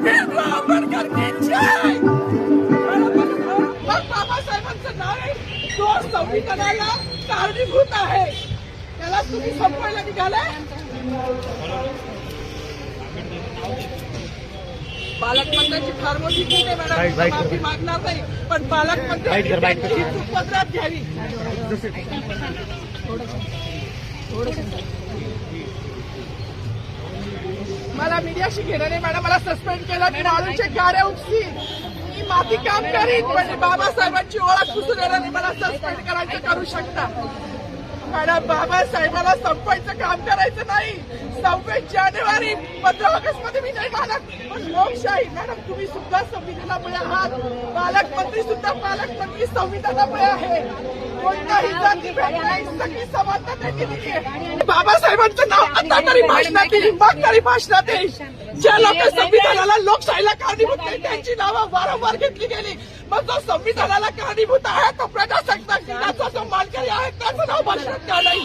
भीमराव आंबेडकर की जय. मग बाबासाहेबांचं नाव आहे तो संविधानाला कारणीभूत आहे, त्याला तुम्ही संपवायला निघालाय. पालकमंत्र्यांची फार मोठी चूक आहे मॅडम, माफी मागणार नाही, पण पालकमंत्र्यांची सुपत्रात घ्यावी. मला मीडियाशी घेणं नाही मॅडम, मला सस्पेंड केलं, मी वाळूच्या गाड्या उपसी, मी माती काम करीन, पण बाबासाहेबांची ओळख पुसून येणार नाही. मला सस्पेंड करायचं करू शकता मॅडम. बाबासाहेबाला संपवायचं काम करायचं नाही. 26 जानेवारी 15 ऑगस्ट मध्ये मी नाही मानत, पण लोकशाही मॅडम तुम्ही सुद्धा संविधानामुळे आहात, पालकमंत्री सुद्धा पालकमंत्री संविधानामुळे आहे. कोणताही जाती भेद नाही, सगळी समानता त्यांनी दिली आहे. बाबासाहेबांचं नाव आता तरी भाषणात येईल, मग तरी भाषणात येईल. ज्या लोक संविधानाला लोकशाहीला कारणीभूत नाही त्यांची नावं वारंवार घेतली गेली. मग जो संविधानाला कारणीभूत आहे तो प्रजासत्ताक दिनाचा जो मानकरी आहे त्याचं नाव भाषणात का नाही.